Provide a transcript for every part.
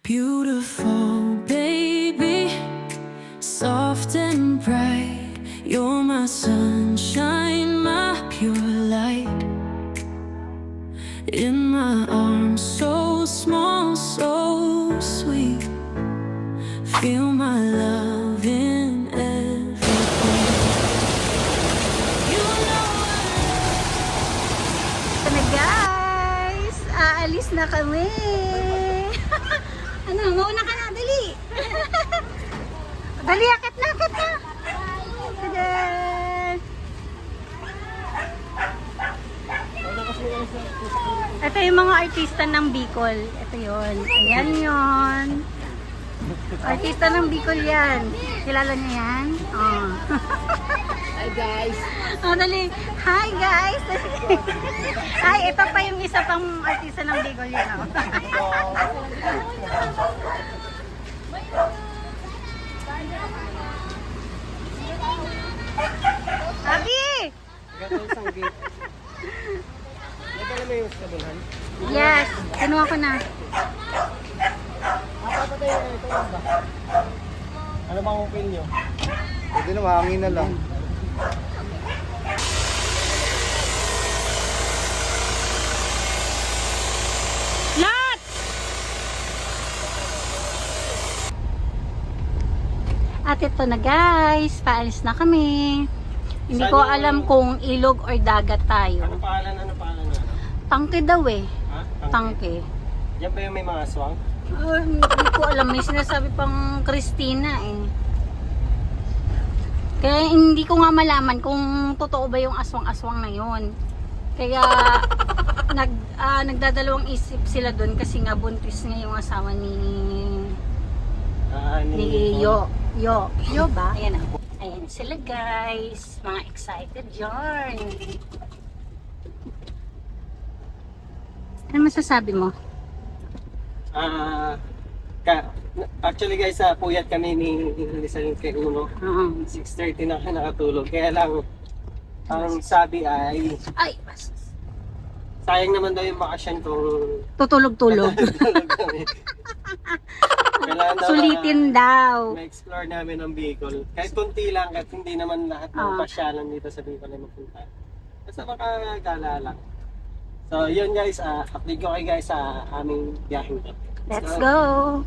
Beautiful baby, soft and bright. You're my sunshine, my pure light. In my arms, so small, so sweet. Feel my love in everything. You know Ito na guys! Aalis na kami! Ano, mauna ka na, dali! Dali, akit na, akit na! Tada! Ito yung mga artista ng Bicol. Ito yun. Ayan yun. Artista ng Bicol yan. Kilala niyo yan? Oh. Hi guys! Oh, dali. Hi guys! Ay, ito pa yung isa pang artista ng Bicol yun. Oh. Abi! Ganda yung sanggit. Nagkala mo yung sabunhan? Yes, kinuha ko na. Papatay na ito lang ba? Ano bang upin nyo? Pwede na, mahangin na lang. Lot! At ito na guys, paalis na kami. Hindi ko alam kung ilog or dagat tayo. Ano pangalan na? Tangke daw eh. Ha? Tangke. Yan pa yung may mga aswang? Hindi ko alam, may sinasabi pang Christina eh. Kaya hindi ko nga malaman kung totoo ba yung aswang-aswang na yun. Kaya nagdadalawang isip sila doon kasi nga buntis nga yung asawa ni Yo ba? Ayan na. Ayan sila guys. Mga excited yarn. Ano masasabi mo? Actually guys, puyat kami ni Rizal kay Uno. 6:30 na nakatulog. Kaya lang, ang sabi ay, Ay, sayang naman daw yung bakasyon kung tutulog-tulog. kailangan daw Sulitin daw. ma-explore namin ang Bicol. Kahit konti lang, kahit hindi naman lahat ng pasyalan dito sa Bicol ay mapunta. Basta makakagala lang. So yun guys, update ko kayo guys sa aming biyaheng to. Let's go!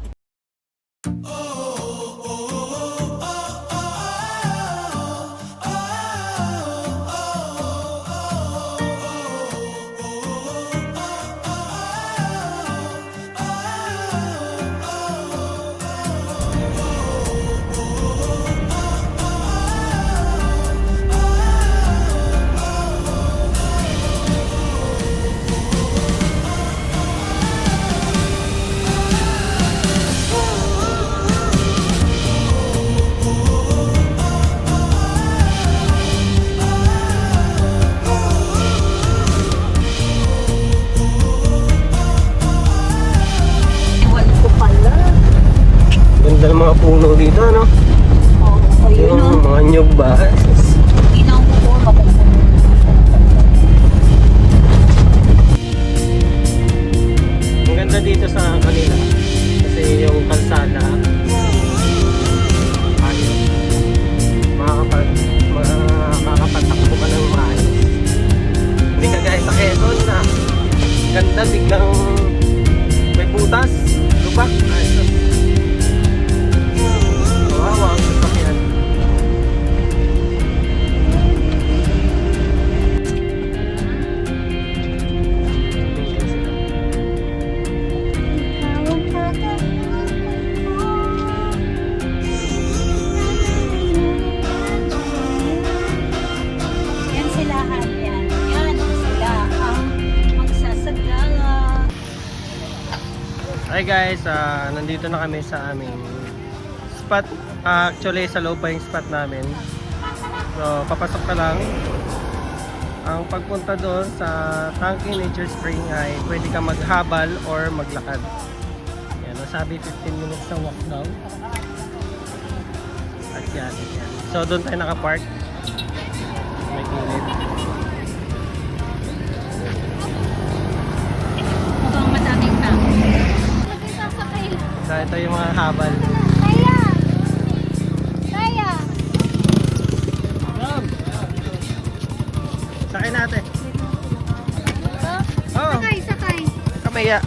Ganda ng mga puno dito, no? Yung mga nyug ba? Ang ganda dito sa kanila kasi yung kalsada makakapatakbo ka ng maayos. Hindi ka guys sa Quezon na ganda, biglang may butas, lubak, wow, ang sasakyan. Yan sila, yan. Yan sila ang magsasagala. Hi guys, nandito na kami sa aming spot. Actually, sa loob pa yung spot namin. So, papasok ka lang. Ang pagpunta doon sa Tangke Nature Spring ay pwede ka maghabal or maglakad. Yan, sabi 15 minutes na walk daw. At yan. So, doon tayo nakapark. May gilid. Mukhang madaming tao. Sasakay lang. So, ito yung mga habal. Kaya! Kaya! Sakay natin. Oo. Sakay, sakay. Kamaya.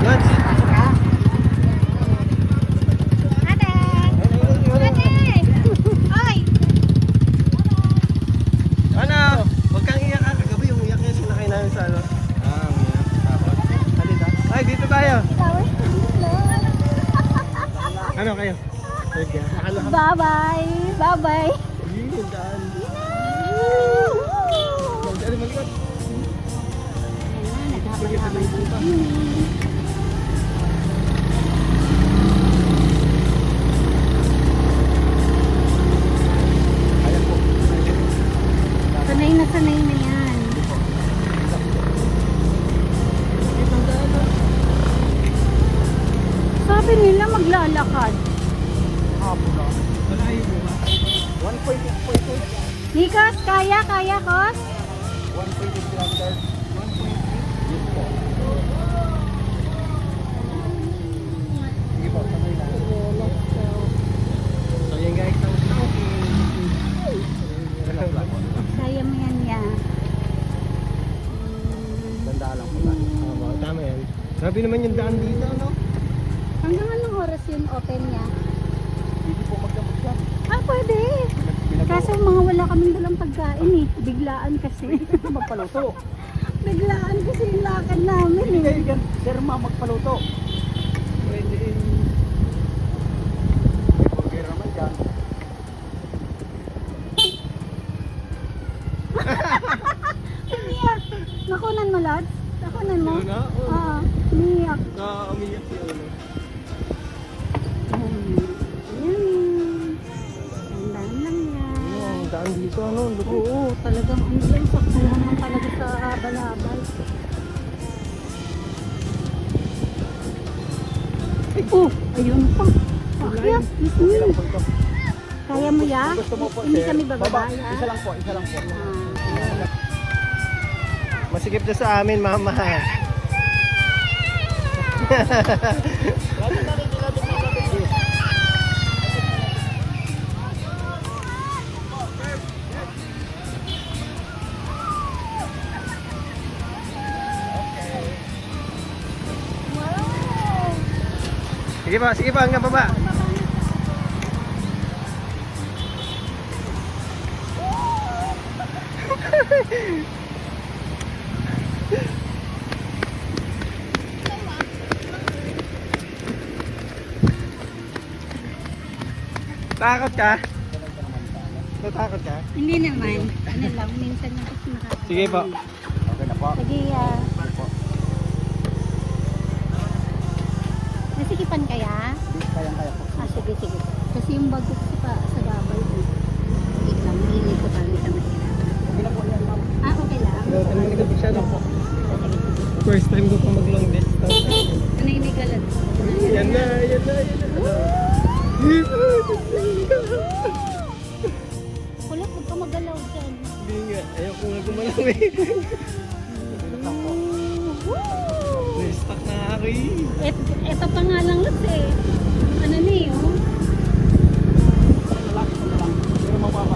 Yun. Ate! Ate! Ay! Ano? Huwag kang iyak ah. Kagabi yung iyak niya sinakay namin sa ano. Umiyak. Tapos. Halika. Ay, dito tayo. Ano kayo? Sige. Nakalo ka. Bye-bye! Bye-bye! Yun, daan. Ano malikot? Sanay na yan. Sabi nila maglalakad. Malayo mo ba? 1.8. Nikos, kaya, Kos? 1.8 kilometers. 1.8. Yes po. Sige po, sabay lang. So yun guys, ang Kaya mo yan. Ganda lang po tayo. Tama yan. Grabe naman yung daan dito, no? Hanggang anong oras yung open niya? Hindi po magdamot siya. Ah, pwede. Kaso mga wala kaming dalang pagkain eh. Biglaan kasi. Magpaluto. Biglaan kasi yung lakad namin Hindi eh. kayo dyan, sir ma, magpaluto. Pwede rin. May burger naman dyan. Umiyak. Nakunan mo, Lods? Nakunan mo? Ano na? Oo. Oo. Umiyak. Umiyak si Ulo. Ayan. Tandaan lang yan. Ang daan dito, ano? Lugo. Oo, talagang ano lang. Saktuhan naman talaga sa balabal. Oh, ayun pa. Akyat. Kaya mo yan? Gusto mo po, Hindi sir? kami bababa. Isa lang po, isa lang po. Ah, Masikip na sa amin, mama. Sige pa, hanggang baba. Takot ka? Natakot ka? Hindi naman. Ano lang, minsan na kasi nakakita. Sige po. Okay na po. Sige, nasikipan kaya? Kaya po. Ah, sige. Kasi yung bag ko kasi pa sa gabay ko. Wait lang, hindi ko kami sa mahirap. Okay na po yan, ma'am. Ah, okay lang. Siya lang po. First time ko pa mag-long distance. Ano yung nigalan? Yan na. Kulot, huwag ka magalaw dyan. Hindi nga, ayaw ko nga gumalaw eh. Na-stuck na ako eh. Ito pa nga lang lot eh. Ano ni, oh?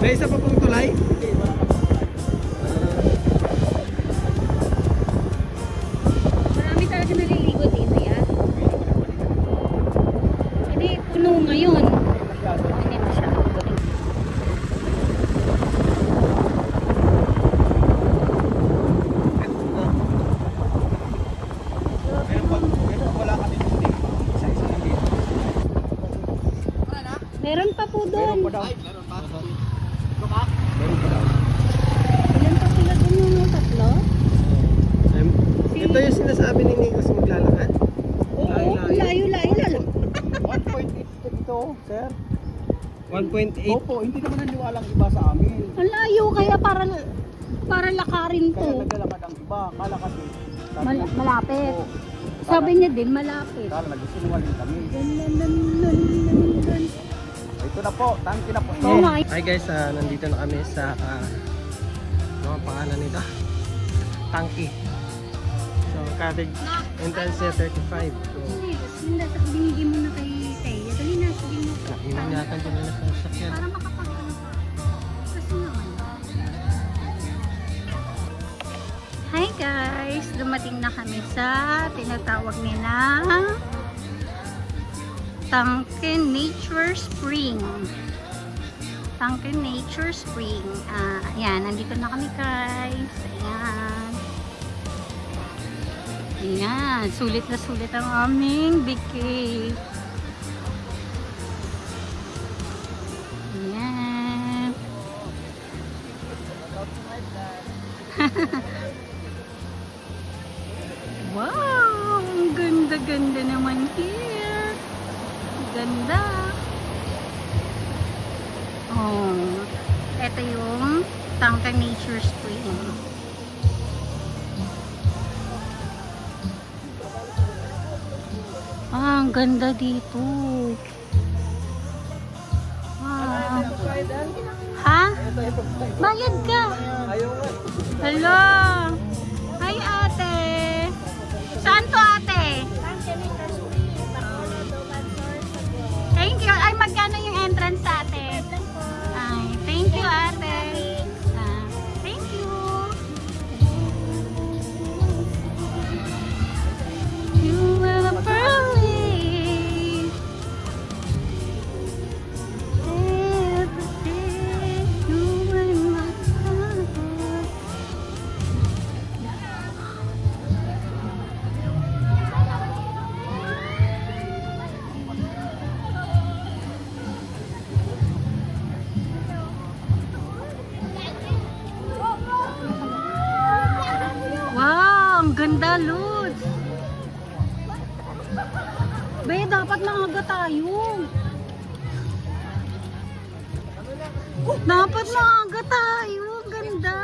May isa pa pong tulay? Marami talaga naliligo dito, yan. Hindi, puno ngayon. Hindi masyado. Wala ka dito. Isa-isa lang dito. Meron pa po doon. Meron pa daw. Meron pa daw. Ilan pa sila doon yung tatlo? Ito yung sinasabi ni Nico sa maglalakad. Oo, layo. 1.8 ito, sir. 1.8. Opo, hindi naman naniwalang iba sa amin. Ang layo kaya para lakarin Kaya to. naglalakad ang iba. Kala kasi. Malapit. Oo. Sabi niya din, malapit. Kala, nagsisinungaling kami. Ganun. Ito na po, tangki na po. Oo nga. Hi guys, nandito na kami sa ano ang pangalan nito? Tangki. So, cottage entrance niya 35. So, Hindi, binigay mo na kay Taya. Dali na, sabihin mo. iningatan ko nila sa sasakyan. Para makapag-ano ka. Kasi naman. Hi guys! Dumating na kami sa tinatawag nilang Tangke Nature Spring. Tangke Nature Spring. Ayan, nandito na kami guys. Ayan. Ayan, sulit na sulit ang aming big cave. Ayan. Wow! Ang ganda-ganda naman here. Ganda. Oh, ito yung Tangke Nature Spring. Ang ganda dito. Wow. Ha? Bayad ka. Hello. Hi ate. Saan to ate? Thank you. Ay, magkano yung entrance ate? Ay, thank you ate. Thank you. You are the pearly. Everything you are my heart. Wow, ang ganda, Lods. Be, dapat maaga tayo. Dapat maaga tayo. Ang ganda.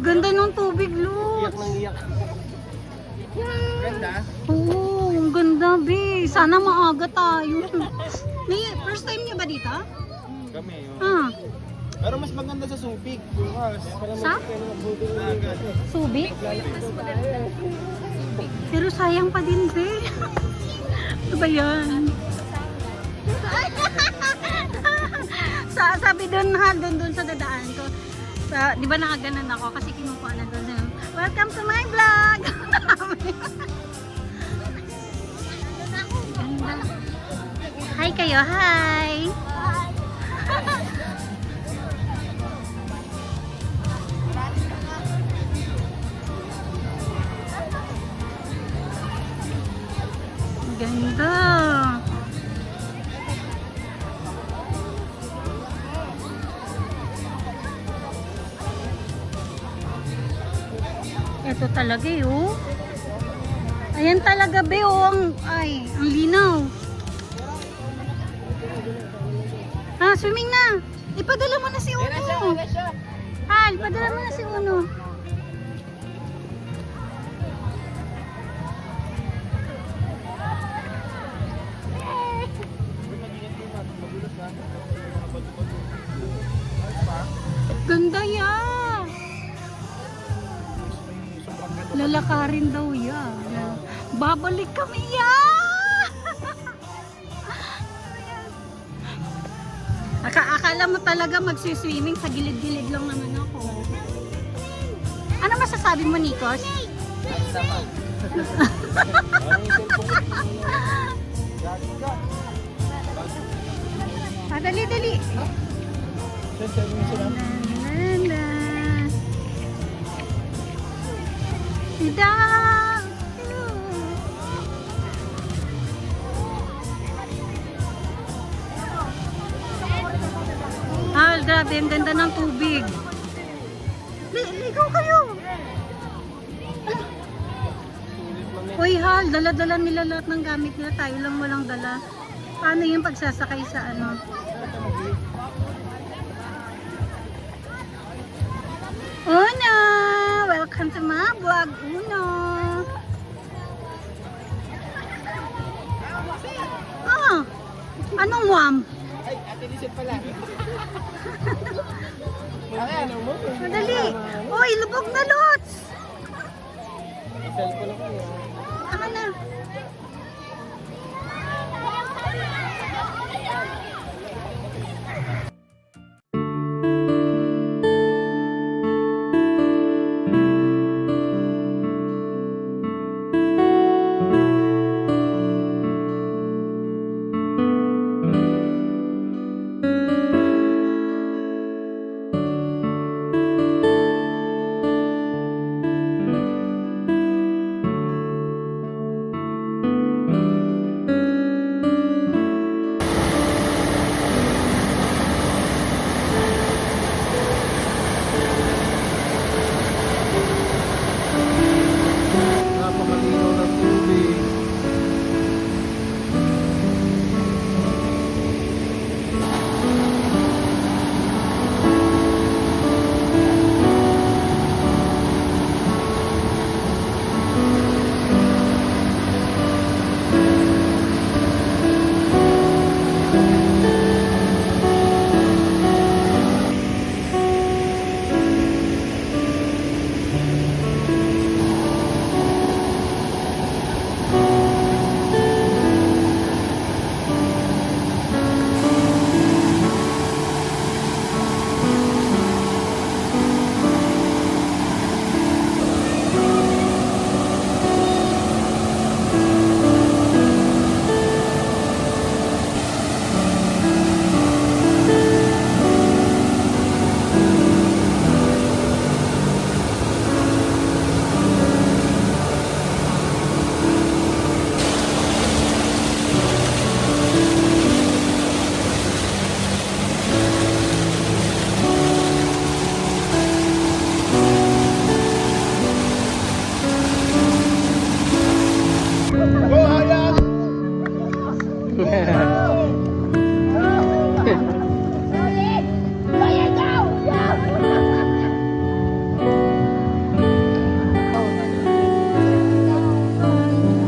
Ganda ng tubig, Iyak Lods. nang iyak. Ganda. Oo, ang ganda, Be. Sana maaga tayo. First time niya ba dito? Kami, Ah, Pero mas maganda sa Subic. Bukas. sa? Subic? Pero sayang pa din, Be. Ano ba yan? Sabi doon ha, doon sa dadaan ko. Di ba nakaganan ako kasi kinukuha na doon. Welcome to my vlog! Ganda. Hi kayo, hi! Ganda! Ito talaga oh. Ayan talaga be oh. Ang linaw. Swimming na. Ipadala mo na si Uno. Hal, padala mo na si Uno. Ganda yan. Lalakarin daw yan. Babalik kami yan. Akala mo talaga magsiswimming sa gilid-gilid lang naman ako. Ano masasabi mo, Nikos? Dali. Grabe, ang ganda ng tubig. Ligaw kayo. Uy, Hal, dala-dala nila lahat ng gamit nila. Tayo lang walang dala. Paano yung pagsasakay sa ano? Una! Welcome to my vlog, Uno! cellphone ako. Ako na. Napakalinaw ng tubig.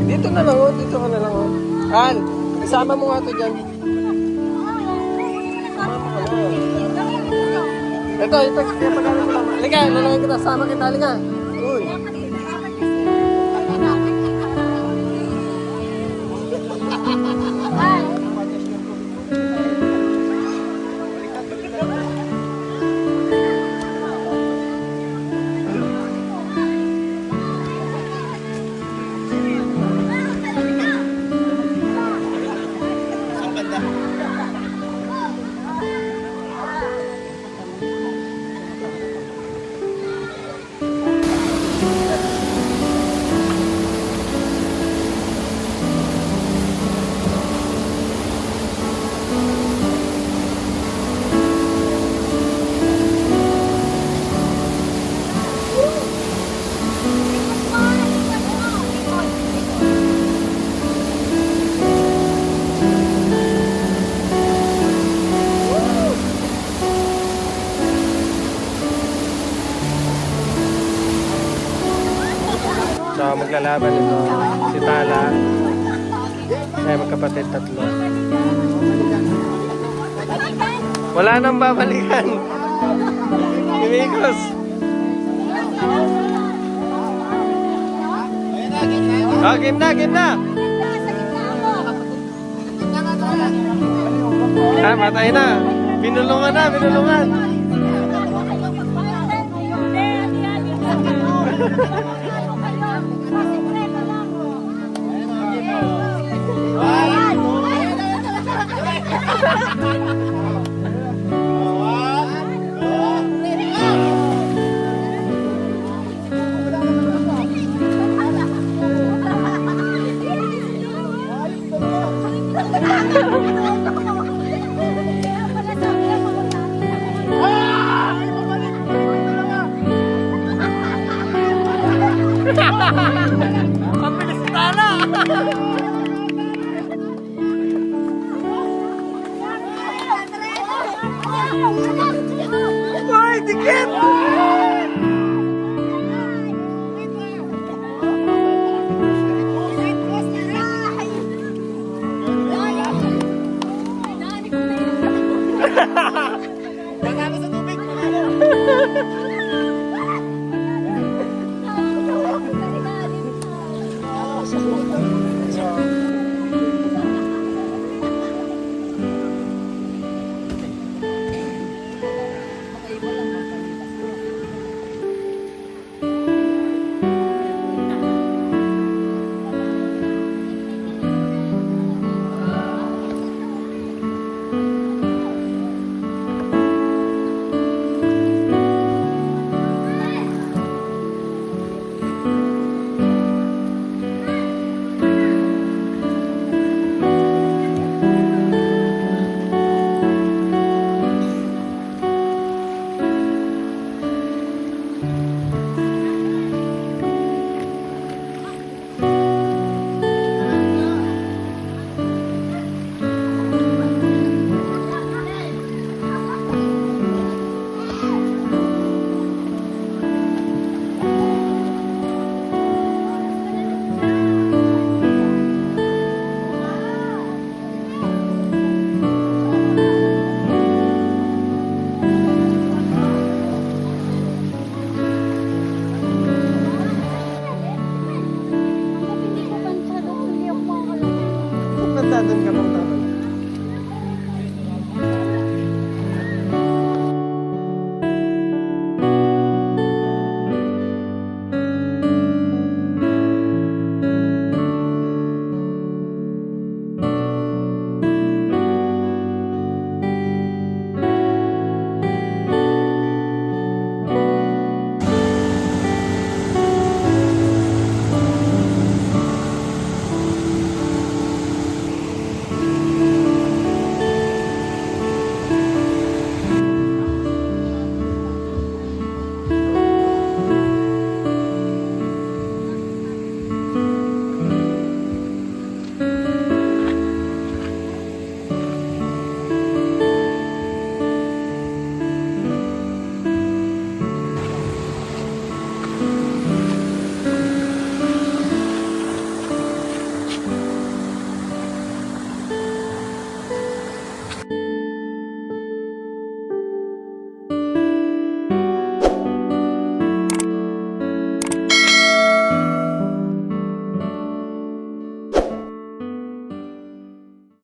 Dito na lang, oh. Dito ka na lang, oh. Han, isama mo nga ito dyan. Ito, kaya pag-alam mo lang. Halika, lalagay kita, sama kita, halika. Uy. So, maglalaban ito. Si Tala. Ay, magkapatid tatlo. Wala nang babalikan. Amigos. Oh, game na, game na. Ah, matay na. Binulungan na, binulungan. Ang bilis ni Tala! Ay, dikit! Punta doon ka bang